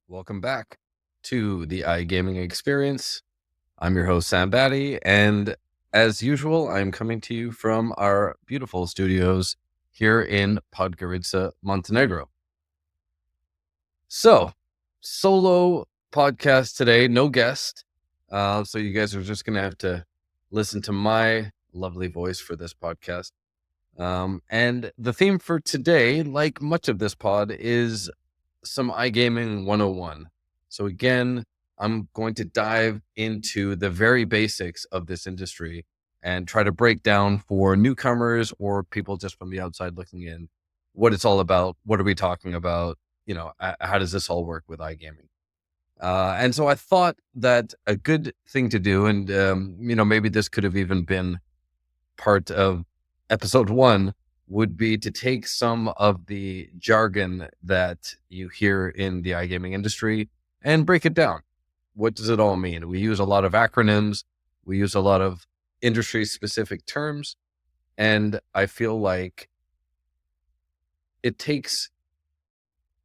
Welcome back to the iGaming experience. I'm your host, Sam Bhatti, and as usual, I'm coming to you from our beautiful studios here in Podgorica, Montenegro. So, solo podcast today, no guest. So you guys are just going to have to listen to my lovely voice for this podcast. And the theme for today, like much of this pod, is some iGaming 101. So again, I'm going to dive into the very basics of this industry and try to break down for newcomers or people just from the outside looking in what it's all about. What are we talking about? How does this all work with iGaming? And so I thought that a good thing to do, and maybe this could have even been part of episode 1, would be to take some of the jargon that you hear in the iGaming industry and break it down. What does it all mean? We use a lot of acronyms. We use a lot of industry specific terms. And I feel like it takes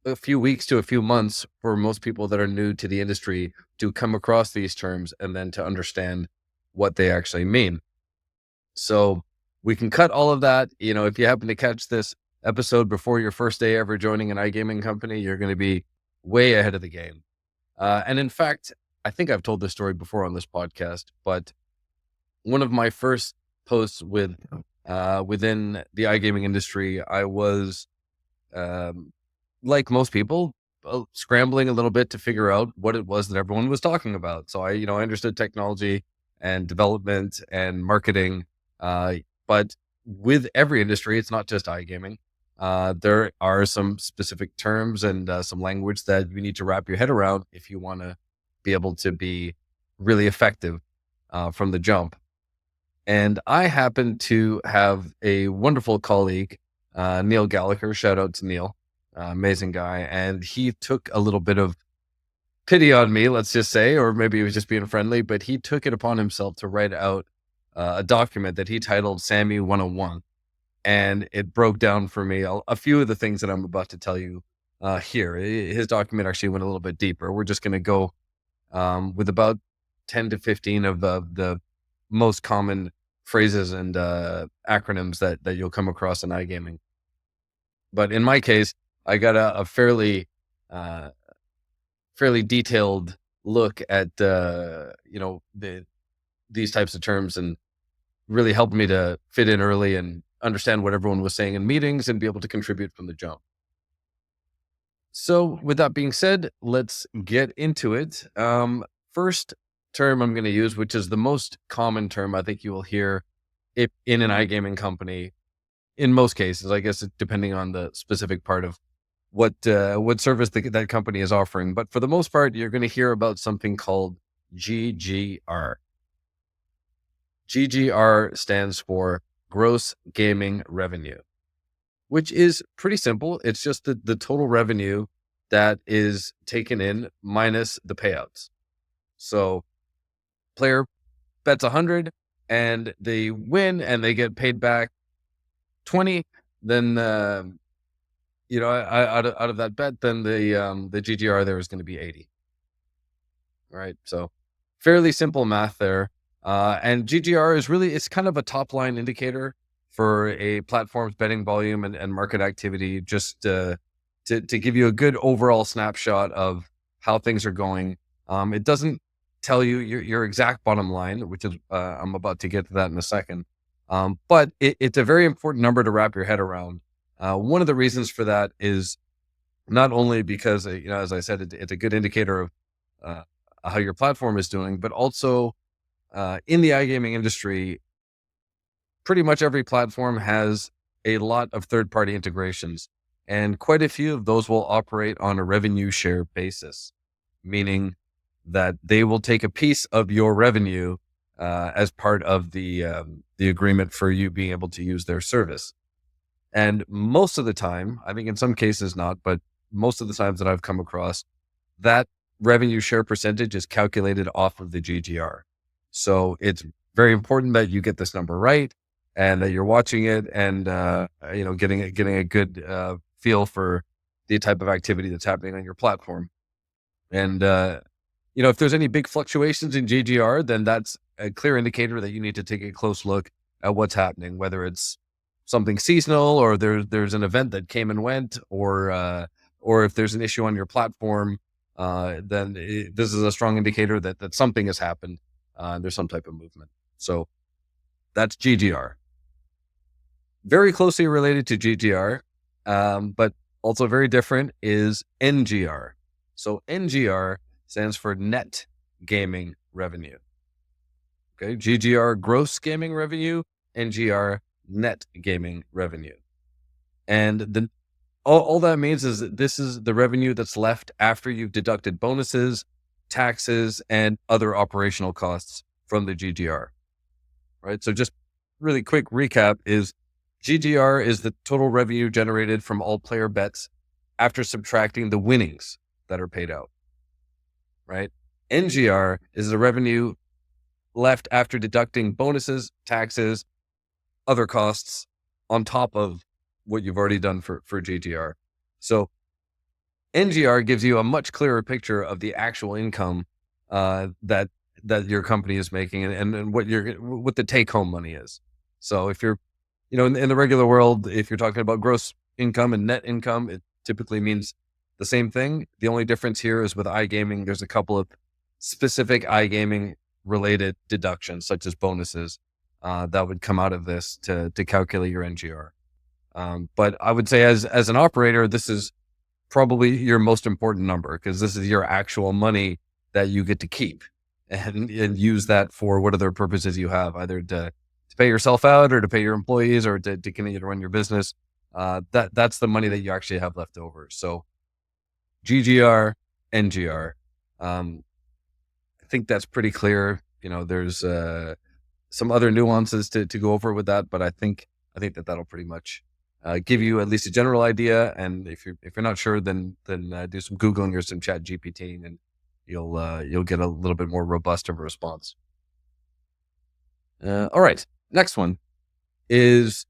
a few weeks to a few months for most people that are new to the industry to come across these terms and then to understand what they actually mean. So we can cut all of that. If you happen to catch this episode before your first day ever joining an iGaming company, you're going to be way ahead of the game. And in fact, I think I've told this story before on this podcast, but one of my first posts within the iGaming industry, I was, like most people, scrambling a little bit to figure out what it was that everyone was talking about. So I understood technology and development and marketing. But with every industry, it's not just iGaming. There are some specific terms and some language that you need to wrap your head around if you want to be able to be really effective from the jump. And I happen to have a wonderful colleague, Neil Gallagher. Shout out to Neil, amazing guy. And he took a little bit of pity on me, let's just say, or maybe he was just being friendly, but he took it upon himself to write out a document that he titled Sammy 101. And it broke down for me a few of the things that I'm about to tell you here. His document actually went a little bit deeper. We're just going to go with about 10 to 15 of the most common phrases and acronyms that you'll come across in iGaming. But in my case, I got a fairly detailed look at these types of terms, and really helped me to fit in early and understand what everyone was saying in meetings and be able to contribute from the jump. So with that being said, let's get into it. First term I'm going to use, which is the most common term I think you will hear if in an iGaming company, in most cases, I guess depending on the specific part of what service that company is offering. But for the most part, you're going to hear about something called GGR. GGR stands for gross gaming revenue, which is pretty simple. It's just the total revenue that is taken in minus the payouts. So player bets 100 and they win and they get paid back 20, then out of that bet, then the GGR there is going to be 80. All right, so fairly simple math there. And GGR is it's kind of a top line indicator for a platform's betting volume and market activity, just to give you a good overall snapshot of how things are going. It doesn't tell you your exact bottom line, which is I'm about to get to that in a second. But it's a very important number to wrap your head around. One of the reasons for that is not only because, as I said, it's a good indicator of how your platform is doing, but also in the iGaming industry, pretty much every platform has a lot of third-party integrations, and quite a few of those will operate on a revenue share basis, meaning that they will take a piece of your revenue as part of the agreement for you being able to use their service. And most of the time, I think in some cases not, but most of the times that I've come across, that revenue share percentage is calculated off of the GGR. So it's very important that you get this number right and that you're watching it and, getting a good feel for the type of activity that's happening on your platform. And, if there's any big fluctuations in GGR, then that's a clear indicator that you need to take a close look at what's happening, whether it's something seasonal or there's an event that came and went, or if there's an issue on your platform, then this is a strong indicator that something has happened. There's some type of movement. So that's GGR. Very closely related to GGR, but also very different is NGR. So NGR stands for net gaming revenue. Okay, GGR, gross gaming revenue, NGR, net gaming revenue. And all that means is that this is the revenue that's left after you've deducted bonuses, taxes, and other operational costs from the GGR, right? So just really quick recap is GGR is the total revenue generated from all player bets after subtracting the winnings that are paid out, right? NGR is the revenue left after deducting bonuses, taxes, other costs on top of what you've already done for GGR. So NGR gives you a much clearer picture of the actual income that your company is making and what the take home money is. So if you're, in the regular world, if you're talking about gross income and net income, it typically means the same thing. The only difference here is with iGaming, there's a couple of specific iGaming related deductions, such as bonuses, that would come out of this to calculate your NGR. But I would say as an operator, this is probably your most important number because this is your actual money that you get to keep and use that for what other purposes you have, either to pay yourself out or to pay your employees or to continue to run your business. That's the money that you actually have left over. So GGR, NGR. I think that's pretty clear. There's some other nuances to go over with that, but I think that'll pretty much give you at least a general idea. And if you're not sure, then do some Googling or some Chat GPT, and you'll get a little bit more robust of a response. All right, next one is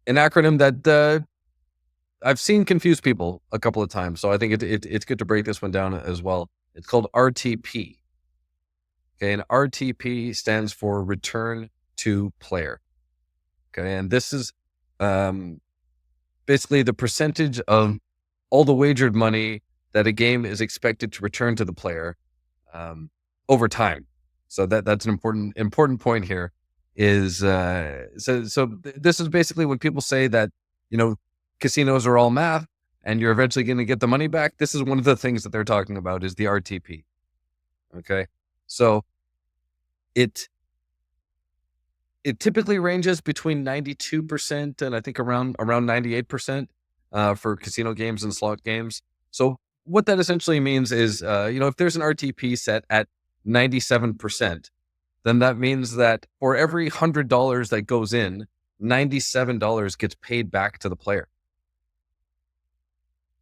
an acronym that I've seen confuse people a couple of times, so I think it's good to break this one down as well. It's called RTP. Okay, and RTP stands for return to player. Okay, and this is basically the percentage of all the wagered money that a game is expected to return to the player over time. So that's an important point here. Is so this is basically when people say that casinos are all math and you're eventually going to get the money back. This is one of the things that they're talking about is the RTP. Okay, so it typically ranges between 92% and I think around 98% for casino games and slot games. So what that essentially means is, if there's an RTP set at 97%, then that means that for every $100 that goes in, $97 gets paid back to the player.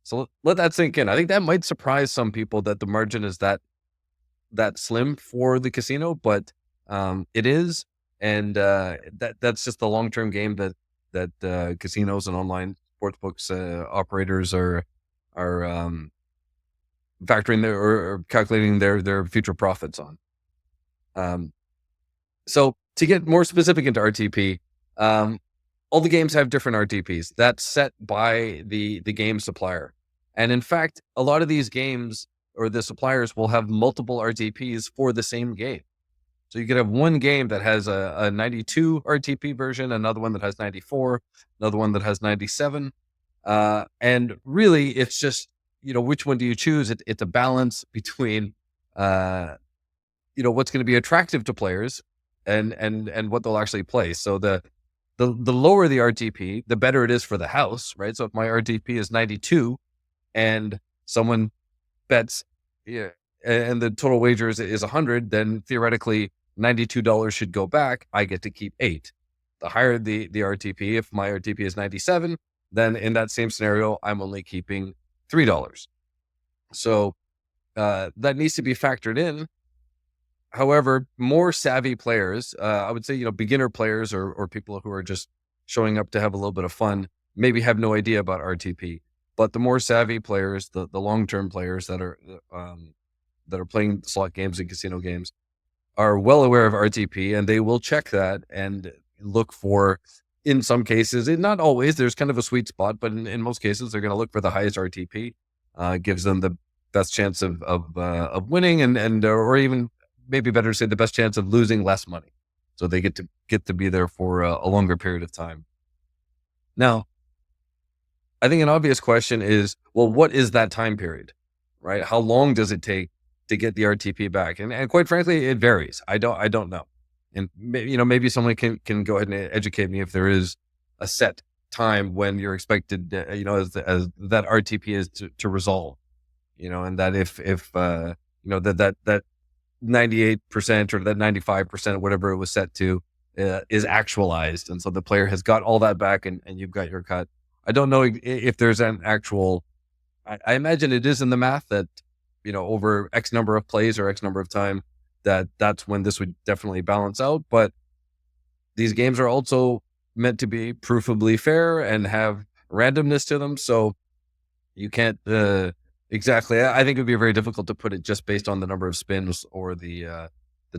So let that sink in. I think that might surprise some people that the margin is that slim for the casino, but it is. And that's just the long-term game that casinos and online sportsbooks operators are factoring or calculating their future profits on. So to get more specific into RTP, all the games have different RTPs that's set by the game supplier. And in fact, a lot of these games or the suppliers will have multiple RTPs for the same game. So you could have one game that has a 92 RTP version, another one that has 94, another one that has 97. And really it's just, which one do you choose? It's a balance between, what's going to be attractive to players and what they'll actually play. So the lower the RTP, the better it is for the house, right? So if my RTP is 92 and someone bets, and the total wager is 100, then theoretically $92 should go back. I get to keep 8. The higher the RTP, if my RTP is 97, then in that same scenario, I'm only keeping $3. So that needs to be factored in. However, more savvy players, I would say, beginner players or people who are just showing up to have a little bit of fun, maybe have no idea about RTP. But the more savvy players, the long-term players that are that are playing slot games and casino games are well aware of RTP, and they will check that and look for, in some cases, and not always, there's kind of a sweet spot, but in most cases, they're going to look for the highest RTP. Gives them the best chance of winning, and or even maybe better to say the best chance of losing less money. So they get to be there for a longer period of time. Now, I think an obvious question is, well, what is that time period, right? How long does it take to get the RTP back? And quite frankly, it varies. I don't know. And maybe someone can go ahead and educate me if there is a set time when you're expected, as that RTP is to resolve, and that if that 98% or that 95%, whatever it was set to, is actualized, and so the player has got all that back, and you've got your cut. I don't know if there's an actual. I imagine it is in the math that over X number of plays or X number of time, that's when this would definitely balance out. But these games are also meant to be proofably fair and have randomness to them, so you can't exactly. I think it would be very difficult to put it just based on the number of spins or the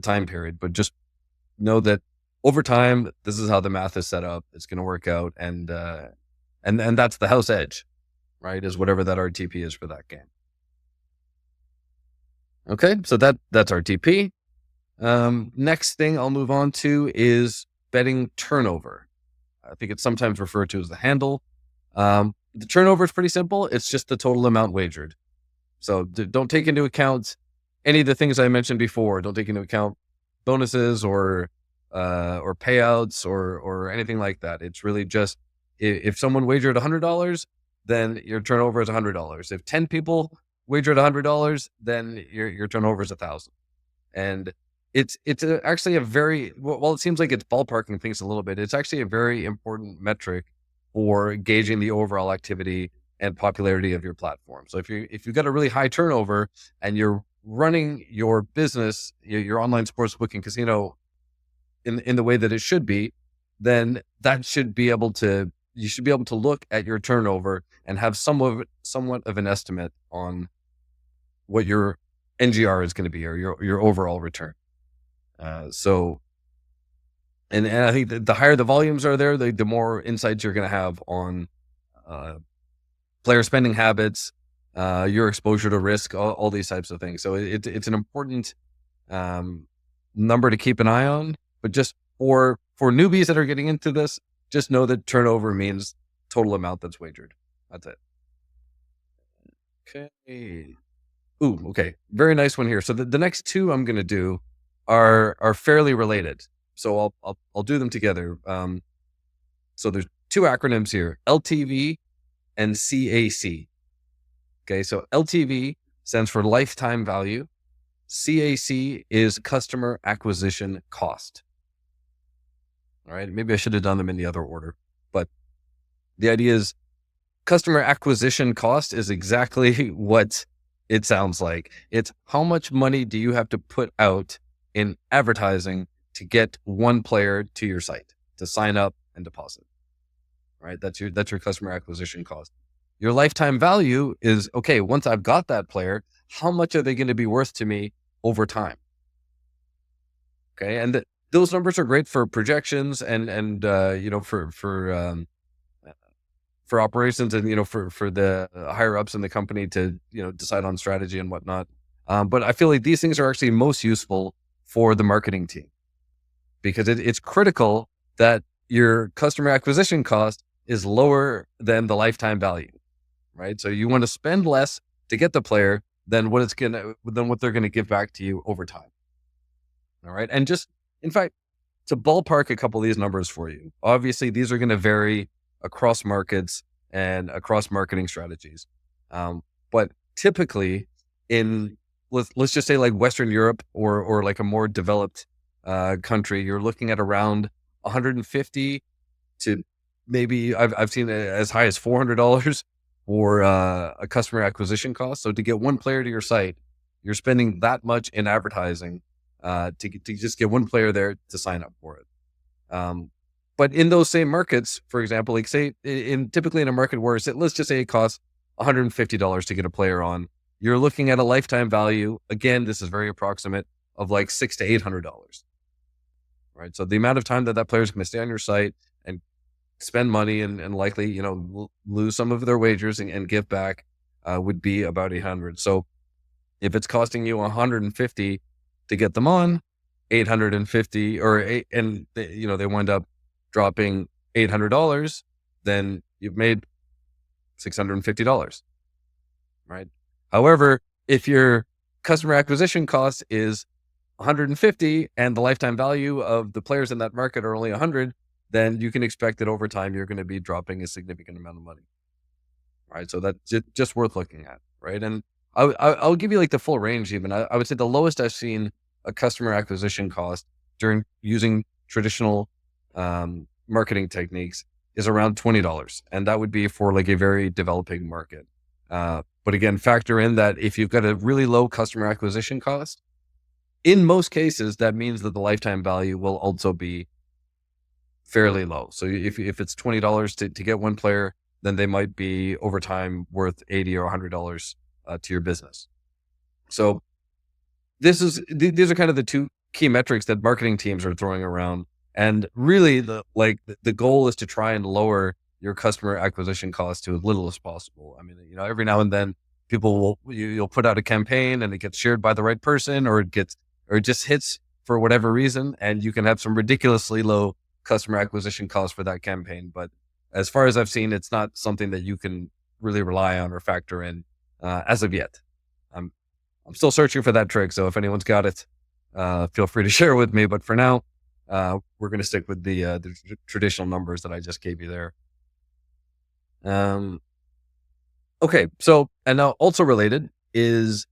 time period, but just know that over time, this is how the math is set up. It's going to work out, and that's the house edge, right? Is whatever that RTP is for that game. Okay, so that's RTP. Next thing I'll move on to is betting turnover. I think it's sometimes referred to as the handle. The turnover is pretty simple. It's just the total amount wagered. So don't take into account any of the things I mentioned before. Don't take into account bonuses or payouts or anything like that. It's really just if someone wagered $100, then your turnover is $100. If 10 people wagered $100, then your turnover is $1,000. And it's actually a very, well, it seems like it's ballparking things a little bit. It's actually a very important metric for gauging the overall activity and popularity of your platform. So if you've got a really high turnover and you're running your business, your online sportsbook and casino in the way that it should be, then you should be able to look at your turnover and have somewhat of an estimate on what your NGR is going to be, or your overall return. And I think that the higher the volumes are there, the more insights you're going to have on player spending habits, your exposure to risk, all these types of things. So it's an important number to keep an eye on. But just for newbies that are getting into this, just know that turnover means total amount that's wagered. That's it. Okay. Ooh, okay. Very nice one here. So the next two I'm going to do are fairly related. So I'll do them together. So there's two acronyms here: LTV and CAC. Okay. So LTV stands for lifetime value. CAC is customer acquisition cost. All right. Maybe I should have done them in the other order, but the idea is customer acquisition cost is exactly what it sounds like. It's how much money do you have to put out in advertising to get one player to your site to sign up and deposit, right? That's your customer acquisition cost. Your lifetime value is, okay, once I've got that player, how much are they going to be worth to me over time? Okay. And those numbers are great for projections and for operations and, for the higher ups in the company to, decide on strategy and whatnot. But I feel like these things are actually most useful for the marketing team, because it's critical that your customer acquisition cost is lower than the lifetime value, right? So you want to spend less to get the player than what they're going to give back to you over time. All right. And just, in fact, to ballpark a couple of these numbers for you, obviously these are going to vary across markets and across marketing strategies. But typically let's just say like Western Europe or like a more developed country, you're looking at around 150 to maybe I've seen it as high as $400 for a customer acquisition cost. So to get one player to your site, you're spending that much in advertising to just get one player there to sign up for it. But in those same markets, for example, like say typically in a market where let's just say it costs $150 to get a player on, you're looking at a lifetime value. Again, this is very approximate, of like $600 to $800, right? So the amount of time that that player is going to stay on your site and spend money and likely, lose some of their wagers and give back would be about 800. So if it's costing you 150 to get them on, 850 or eight, and they wind up dropping $800, then you've made $650, right? However, if your customer acquisition cost is 150 and the lifetime value of the players in that market are only 100, then you can expect that over time you're going to be dropping a significant amount of money, right? So that's just worth looking at, right? And I'll give you like the full range. Even I would say the lowest I've seen a customer acquisition cost during using traditional marketing techniques is around $20, and that would be for like a very developing market. But again, factor in that if you've got a really low customer acquisition cost, in most cases, that means that the lifetime value will also be fairly low. So if it's $20 to get one player, then they might be over time worth $80 or $100 to your business. So these are kind of the two key metrics that marketing teams are throwing around. And really the goal is to try and lower your customer acquisition cost to as little as possible. I mean, every now and then you'll put out a campaign and it gets shared by the right person, or it just hits for whatever reason, and you can have some ridiculously low customer acquisition costs for that campaign. But as far as I've seen, it's not something that you can really rely on or factor in as of yet. I'm still searching for that trick. So if anyone's got it, feel free to share with me. But for now, we're going to stick with the traditional numbers that I just gave you there. Okay. So, and now also related is,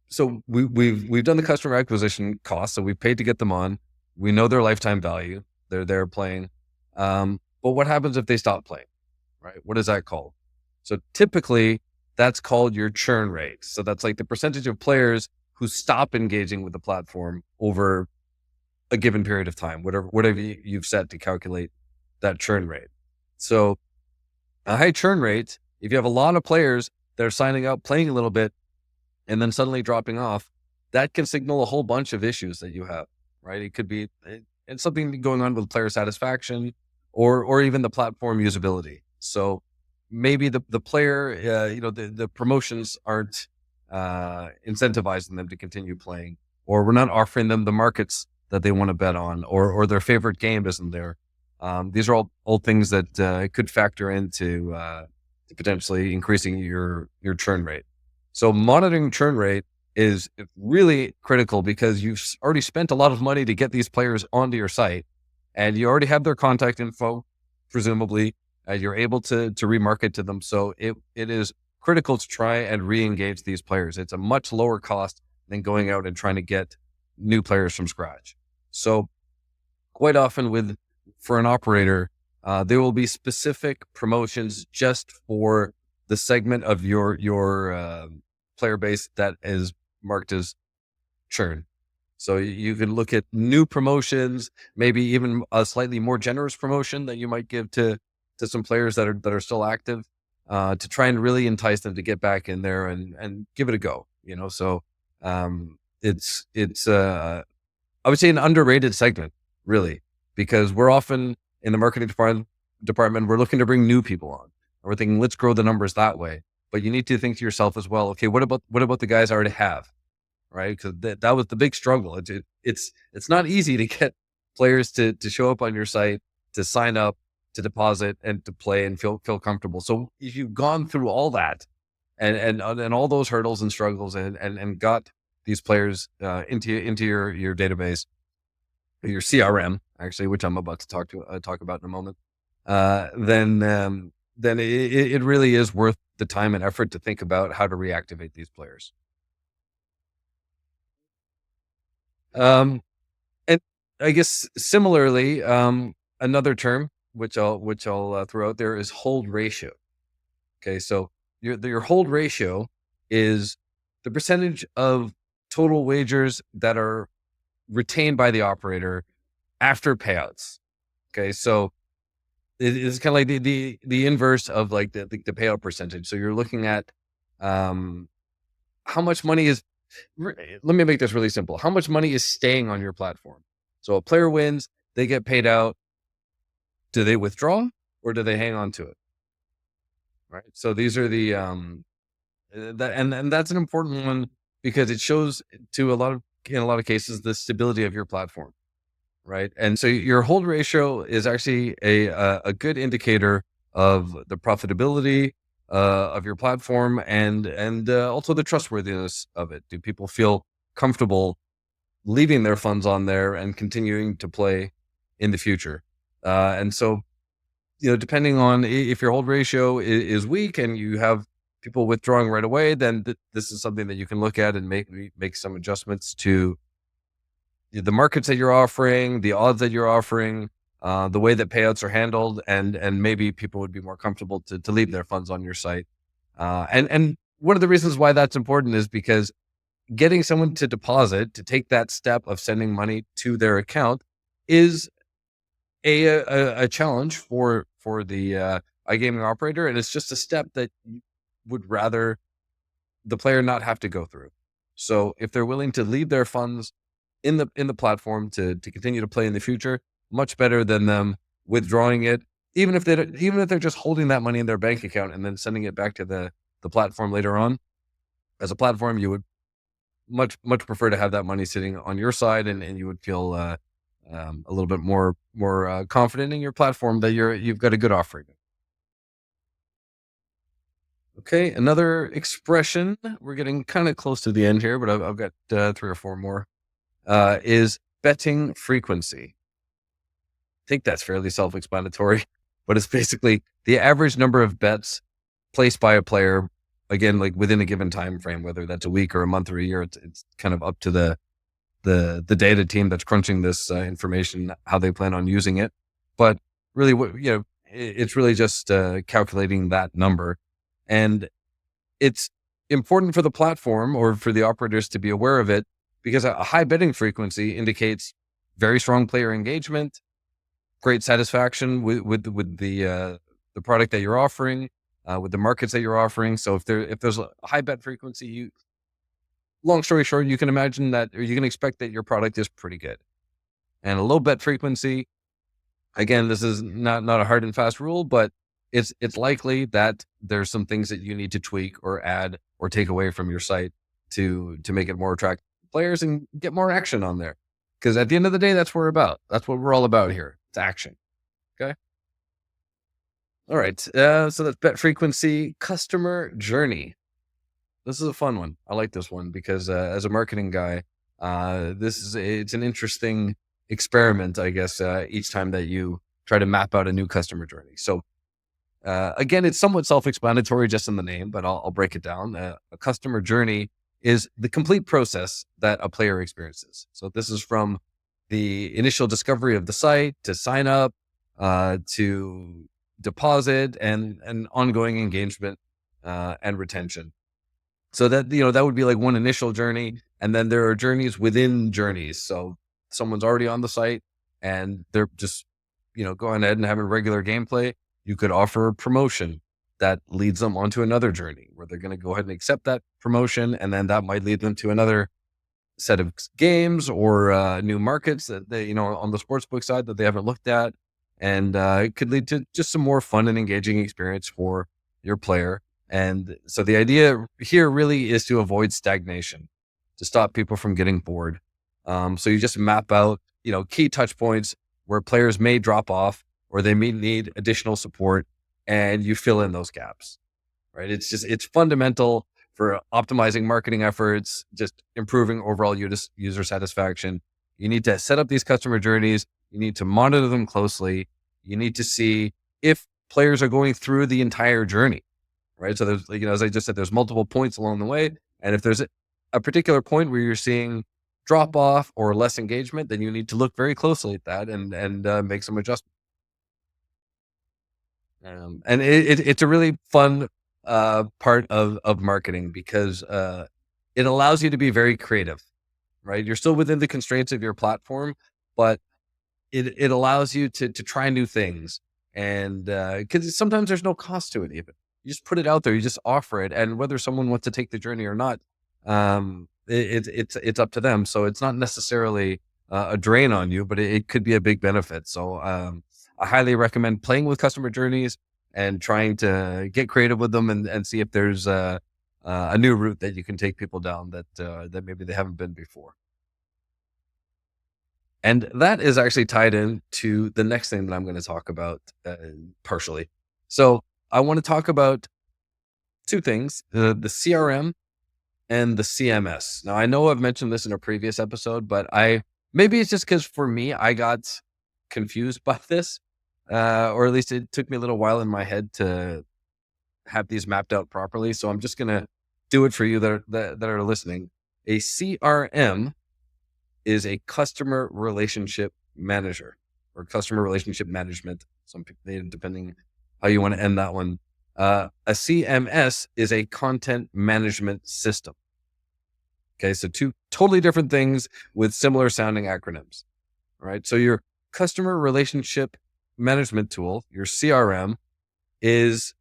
so we've done the customer acquisition cost. So we've paid to get them on. We know their lifetime value. They're there playing. But what happens if they stop playing, right? What is that called? So typically that's called your churn rate. So that's like the percentage of players who stop engaging with the platform over a given period of time, whatever you've set to calculate that churn rate. So a high churn rate, if you have a lot of players that are signing up, playing a little bit, and then suddenly dropping off, that can signal a whole bunch of issues that you have, right? It could be it's something going on with player satisfaction or even the platform usability. So maybe the player, the promotions aren't incentivizing them to continue playing, or we're not offering them the markets that they want to bet on, or their favorite game isn't there. These are all things that could factor into potentially increasing your churn rate. So monitoring churn rate is really critical because you've already spent a lot of money to get these players onto your site, and you already have their contact info, presumably. You're able to remarket to them. So it is critical to try and re-engage these players. It's a much lower cost than going out and trying to get new players from scratch. So quite often for an operator, there will be specific promotions just for the segment of your player base that is marked as churn. So you can look at new promotions, maybe even a slightly more generous promotion that you might give to some players that are still active, to try and really entice them to get back in there and give it a go. So it's I would say an underrated segment, really, because we're often in the marketing department, we're looking to bring new people on, and we're thinking, let's grow the numbers that way. But you need to think to yourself as well, okay, what about the guys I already have, right? Because that was the big struggle. It's not easy to get players to show up on your site, to sign up, to deposit, and to play and feel comfortable. So if you've gone through all that and all those hurdles and struggles and got these players into your database, your CRM, actually, which I'm about to talk about in a moment, then it really is worth the time and effort to think about how to reactivate these players. And I guess similarly, another term which I'll throw out there is hold ratio. Okay, so your hold ratio is the percentage of total wagers that are retained by the operator after payouts. Okay, so it's kind of like the inverse of like the payout percentage. So you're looking at um, how much money is, let me make this really simple. How much money is staying on your platform? So a player wins, they get paid out. Do they withdraw or do they hang on to it? Right. So these are the, and that's an important one because it shows to in a lot of cases, the stability of your platform. Right. And so your hold ratio is actually a good indicator of the profitability of your platform and also the trustworthiness of it. Do people feel comfortable leaving their funds on there and continuing to play in the future? And so, depending on if your hold ratio is weak and you have people withdrawing right away, then this is something that you can look at and make some adjustments to the markets that you're offering, the odds that you're offering, the way that payouts are handled, and maybe people would be more comfortable to leave their funds on your site. And one of the reasons why that's important is because getting someone to deposit, to take that step of sending money to their account, is a challenge for the iGaming operator, and it's just a step that you would rather the player not have to go through. So if they're willing to leave their funds in the platform to continue to play in the future, much better than them withdrawing it, even if they're just holding that money in their bank account and then sending it back to the platform later on. As a platform, you would much prefer to have that money sitting on your side, and you would feel a little bit more confident in your platform that you've got a good offering. Okay, another expression. We're getting kind of close to the end here, but I've got 3 or 4 more. Is betting frequency. I think that's fairly self-explanatory, but it's basically the average number of bets placed by a player, again, like within a given time frame, whether that's a week or a month or a year. It's kind of up to the data team that's crunching this information, how they plan on using it. But really, it's really just calculating that number, and it's important for the platform or for the operators to be aware of it, because a high betting frequency indicates very strong player engagement, great satisfaction with the product that you're offering, with the markets that you're offering. So if there's a high bet frequency, long story short, you can imagine that, or you can expect that your product is pretty good. And a low bet frequency, again, this is not a hard and fast rule, but it's likely that there's some things that you need to tweak or add or take away from your site to make it more attractive to players and get more action on there. Because at the end of the day, that's what we're about. That's what we're all about here. It's action. Okay. All right. So that's bet frequency, customer journey. This is a fun one. I like this one because as a marketing guy, it's an interesting experiment, I guess, each time that you try to map out a new customer journey. So again, it's somewhat self-explanatory just in the name, but I'll break it down. A customer journey is the complete process that a player experiences. So this is from the initial discovery of the site to sign up, to deposit and ongoing engagement and retention. So that would be like one initial journey, and then there are journeys within journeys. So someone's already on the site and they're just going ahead and having regular gameplay. You could offer a promotion that leads them onto another journey where they're going to go ahead and accept that promotion, and then that might lead them to another set of games or new markets that they on the sportsbook side that they haven't looked at, and it could lead to just some more fun and engaging experience for your player. And so the idea here really is to avoid stagnation, to stop people from getting bored. So you just map out, key touch points where players may drop off or they may need additional support, and you fill in those gaps, right? It's fundamental for optimizing marketing efforts, just improving overall user satisfaction. You need to set up these customer journeys. You need to monitor them closely. You need to see if players are going through the entire journey, right? So there's, as I just said, there's multiple points along the way. And if there's a particular point where you're seeing drop off or less engagement, then you need to look very closely at that and make some adjustments. And it's a really fun part of marketing because it allows you to be very creative, right? You're still within the constraints of your platform, but it allows you to try new things. And because sometimes there's no cost to it even. You just put it out there. You just offer it, and whether someone wants to take the journey or not, it's up to them. So it's not necessarily a drain on you, but it could be a big benefit. So I highly recommend playing with customer journeys and trying to get creative with them and see if there's a new route that you can take people down that maybe they haven't been before. And that is actually tied in to the next thing that I'm going to talk about partially. So I want to talk about two things, the CRM and the CMS. Now, I know I've mentioned this in a previous episode, but maybe it's just because for me, I got confused by this, or at least it took me a little while in my head to have these mapped out properly. So I'm just going to do it for you that are listening. A CRM is a customer relationship manager or customer relationship management. Some people, depending how you want to end that one. A CMS is a content management system. Okay, so two totally different things with similar sounding acronyms. All right, so your customer relationship management tool, your CRM, is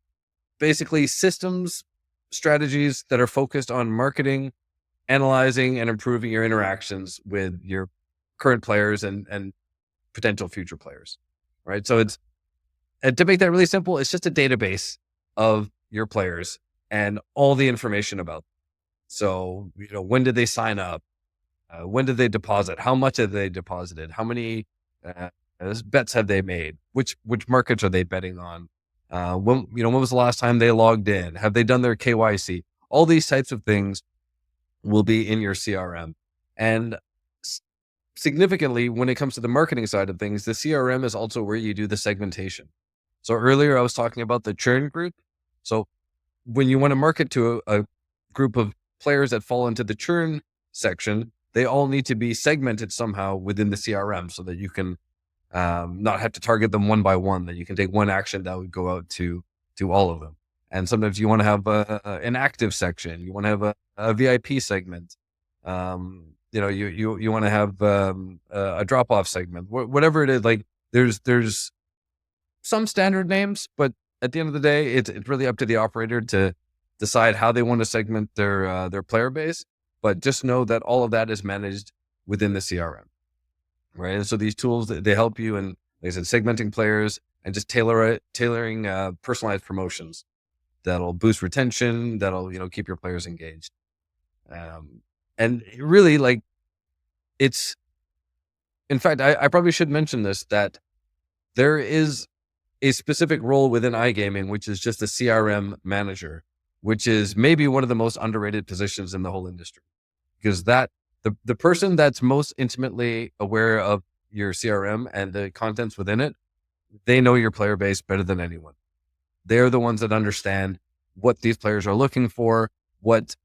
basically systems, strategies that are focused on marketing, analyzing, and improving your interactions with your current players and potential future players. Right, so and to make that really simple, it's just a database of your players and all the information about them. So, when did they sign up? When did they deposit? How much have they deposited? How many bets have they made? Which markets are they betting on? When was the last time they logged in? Have they done their KYC? All these types of things will be in your CRM. And significantly, when it comes to the marketing side of things, the CRM is also where you do the segmentation. So earlier I was talking about the churn group. So when you want to market to a group of players that fall into the churn section, they all need to be segmented somehow within the CRM so that you can not have to target them one by one, that you can take one action that would go out to all of them. And sometimes you want to have an active section. You want to have a VIP segment. You want to have a drop-off segment, whatever it is. Like there's some standard names, but at the end of the day, it's really up to the operator to decide how they want to segment their player base. But just know that all of that is managed within the CRM, right? And so these tools, they help you in, like I said, segmenting players and just tailoring personalized promotions that'll boost retention, that'll keep your players engaged. And really, like, it's, in fact, I probably should mention this, that there is a specific role within iGaming, which is just a CRM manager, which is maybe one of the most underrated positions in the whole industry, because the person that's most intimately aware of your CRM and the contents within it, they know your player base better than anyone. They're the ones that understand what these players are looking for, what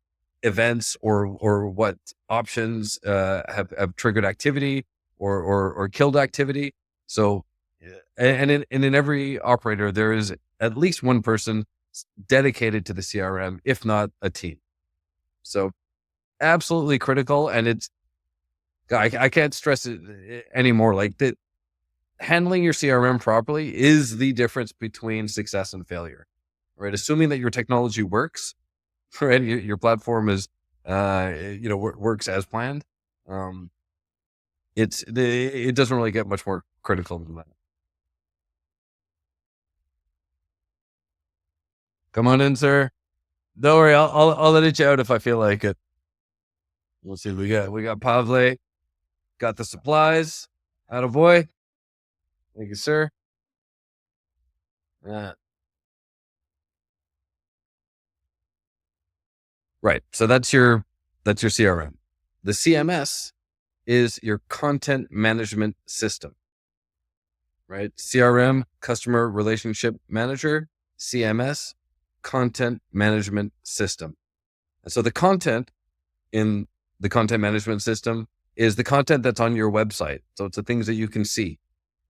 events or what options have triggered activity or killed activity. So, and in every operator, there is at least one person dedicated to the CRM, if not a team. So absolutely critical. And I can't stress it anymore. Like, that handling your CRM properly is the difference between success and failure, right? Assuming that your technology works, right? Your platform is, works as planned. It doesn't really get much more critical than that. Come on in, sir. Don't worry, I'll edit you out if I feel like it. Let's see, we got Pavle, got the supplies. Atta boy. Thank you, sir. Right. So that's your CRM. The CMS is your content management system, right? CRM, customer relationship manager, CMS, content management system. And so the content in the content management system is the content that's on your website. So it's the things that you can see,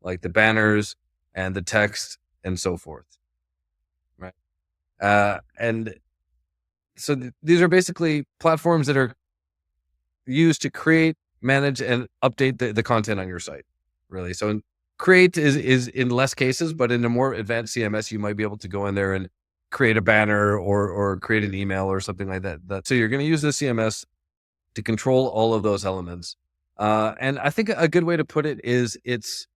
like the banners and the text and so forth, right? And so these are basically platforms that are used to create, manage, and update the content on your site, really. So create is in less cases, but in a more advanced CMS, you might be able to go in there and create a banner or create an email or something like that. So you're going to use the CMS to control all of those elements. And I think a good way to put it is it's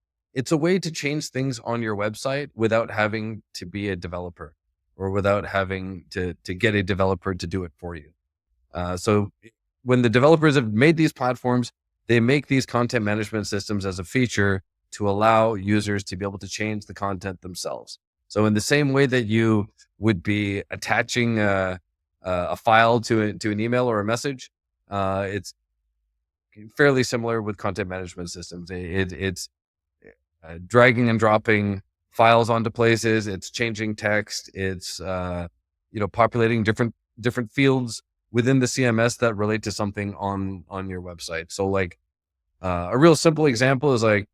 a way to change things on your website without having to be a developer or without having to get a developer to do it for you. So when the developers have made these platforms, they make these content management systems as a feature to allow users to be able to change the content themselves. So in the same way that you would be attaching a file to an email or a message, it's fairly similar with content management systems. It's dragging and dropping files onto places. It's changing text. It's populating different fields within the CMS that relate to something on your website. So like a real simple example is like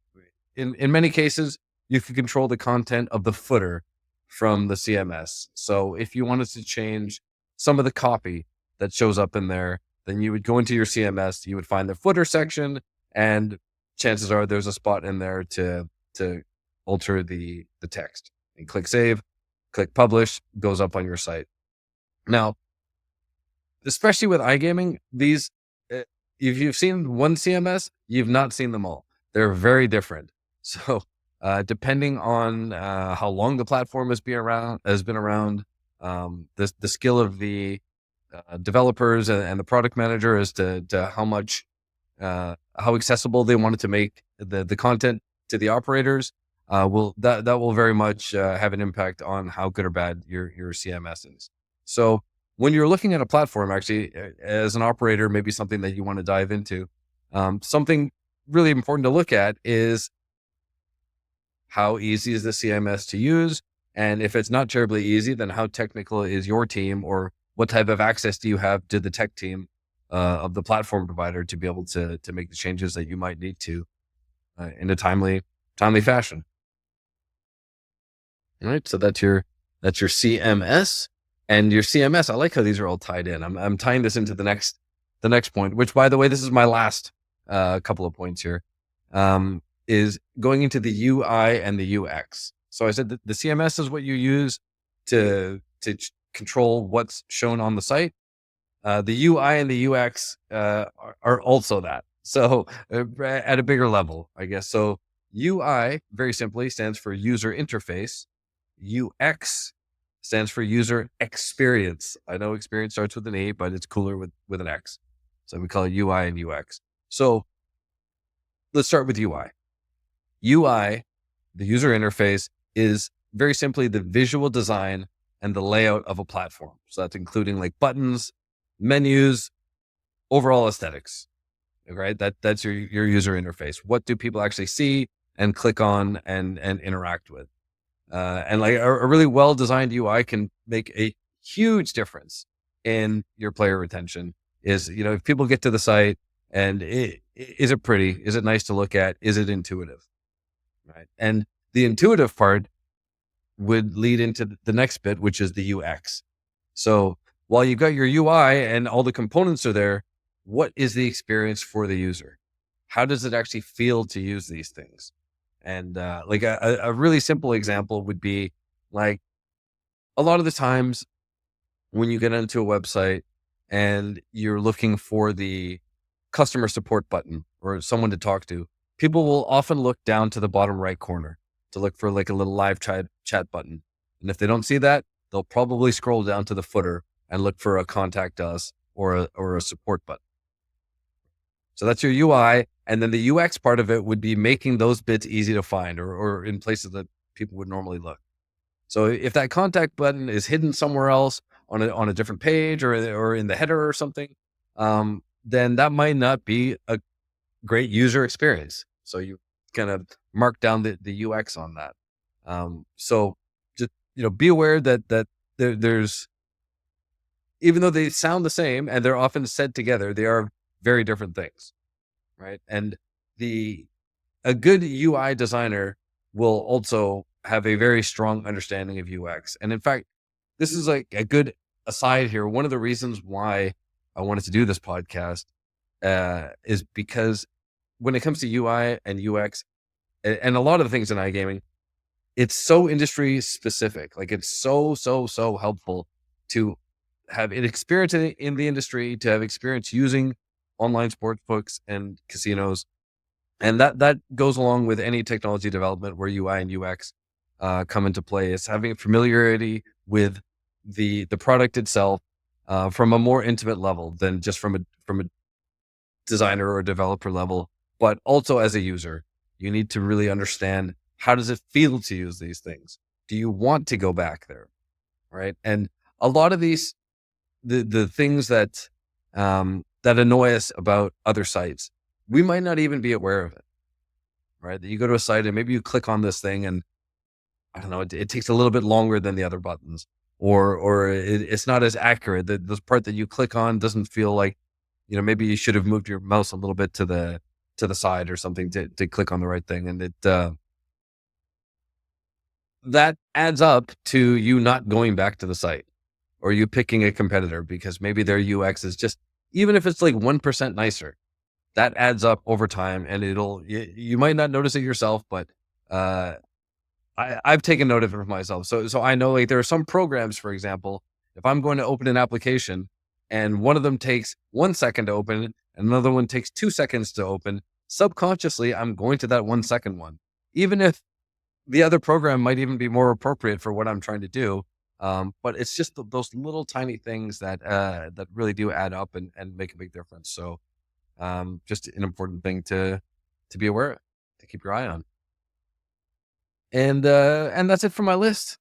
in many cases you can control the content of the footer from the CMS. So if you wanted to change some of the copy that shows up in there, then you would go into your CMS, you would find the footer section, and chances are there's a spot in there to alter the text. And click save, click publish, goes up on your site. Now, especially with iGaming, these if you've seen one CMS, you've not seen them all. They're very different. So depending on how long the platform has been around, the skill of the developers and the product manager as to how accessible they wanted to make the content to the operators, that will very much have an impact on how good or bad your CMS is. So when you're looking at a platform, actually, as an operator, maybe something that you want to dive into, something really important to look at is how easy is the CMS to use? And if it's not terribly easy, then how technical is your team, or what type of access do you have to the tech team of the platform provider to be able to make the changes that you might need to in a timely fashion? All right, so that's your CMS and your CMS. I like how these are all tied in. I'm tying this into the next point, which, by the way, this is my last couple of points here. Is going into the UI and the UX. So I said that the CMS is what you use to control what's shown on the site. The UI and the UX are also that. So at a bigger level, I guess. So UI, very simply, stands for user interface. UX stands for user experience. I know experience starts with an E, but it's cooler with an X. So we call it UI and UX. So let's start with UI. UI, the user interface, is very simply the visual design and the layout of a platform. So that's including like buttons, menus, overall aesthetics. Right? That's your user interface. What do people actually see and click on and interact with? And like a really well-designed UI can make a huge difference in your player retention. If people get to the site and is it pretty? Is it nice to look at? Is it intuitive? Right. And the intuitive part would lead into the next bit, which is the UX. So while you've got your UI and all the components are there, what is the experience for the user? How does it actually feel to use these things? And like a really simple example would be like a lot of the times when you get into a website and you're looking for the customer support button or someone to talk to, people will often look down to the bottom right corner to look for like a little live chat button. And if they don't see that, they'll probably scroll down to the footer and look for a contact us or a support button. So that's your UI. And then the UX part of it would be making those bits easy to find or in places that people would normally look. So if that contact button is hidden somewhere else on a different page or in the header or something, then that might not be a great user experience. So you kind of mark down the UX on that. So just be aware that there's, even though they sound the same and they're often said together, they are very different things, right? And a good UI designer will also have a very strong understanding of UX. And in fact, this is like a good aside here. One of the reasons why I wanted to do this podcast is because when it comes to UI and UX and a lot of the things in iGaming, it's so industry specific. Like it's so helpful to have an experience in the industry, to have experience using online sports books and casinos, and that goes along with any technology development where UI and UX come into play. It's having familiarity with the product itself from a more intimate level than just from a designer or developer level, but also as a user. You need to really understand, how does it feel to use these things? Do you want to go back there? Right. And a lot of these, the things that annoy us about other sites, we might not even be aware of it. Right. That you go to a site and maybe you click on this thing and I don't know, it takes a little bit longer than the other buttons, or it's not as accurate. The part that you click on doesn't feel like, maybe you should have moved your mouse a little bit to the side or something to click on the right thing. And that adds up to you not going back to the site, or you picking a competitor because maybe their UX is just, even if it's like 1% nicer, that adds up over time, and you might not notice it yourself, but uh, I've taken note of it for myself. So I know, like, there are some programs, for example, if I'm going to open an application and one of them takes 1 second to open and another one takes 2 seconds to open, subconsciously I'm going to that 1 second one, even if the other program might even be more appropriate for what I'm trying to do. But it's just those little tiny things that really do add up and make a big difference. So just an important thing to be aware of, to keep your eye on. And that's it for my list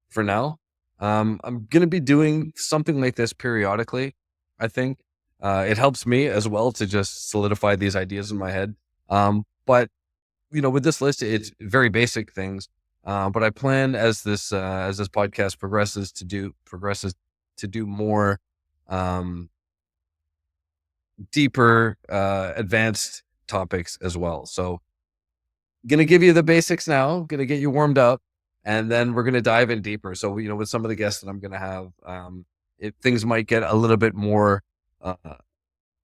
for now. I'm gonna be doing something like this periodically. I think it helps me as well to just solidify these ideas in my head. But with this list, it's very basic things. But I plan, as this podcast progresses to do more deeper, advanced topics as well. So, gonna give you the basics now, gonna get you warmed up, and then we're gonna dive in deeper. So, with some of the guests that I'm gonna have, things might get a little bit more uh,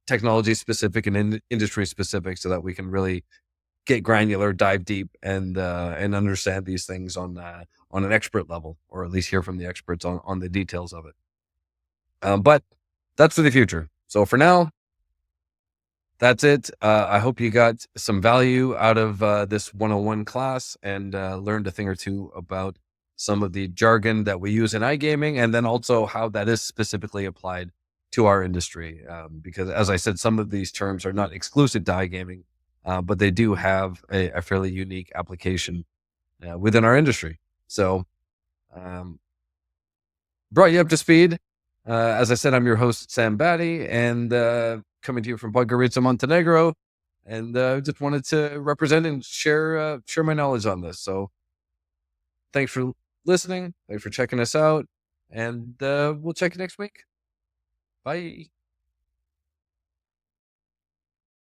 technology specific and industry specific, so that we can really get granular, dive deep, and understand these things on an expert level, or at least hear from the experts on the details of it. But that's for the future. So for now, that's it. I hope you got some value out of this 101 class, and learned a thing or two about some of the jargon that we use in iGaming, and then also how that is specifically applied to our industry. Because, as I said, some of these terms are not exclusive to iGaming, but they do have a fairly unique application within our industry. So, um, brought you up to speed. As I said, I'm your host, Sam Bhatti, and coming to you from Podgorica, Montenegro, and just wanted to represent and share my knowledge on this. So, thanks for listening. Thanks for checking us out, and we'll check you next week. Bye.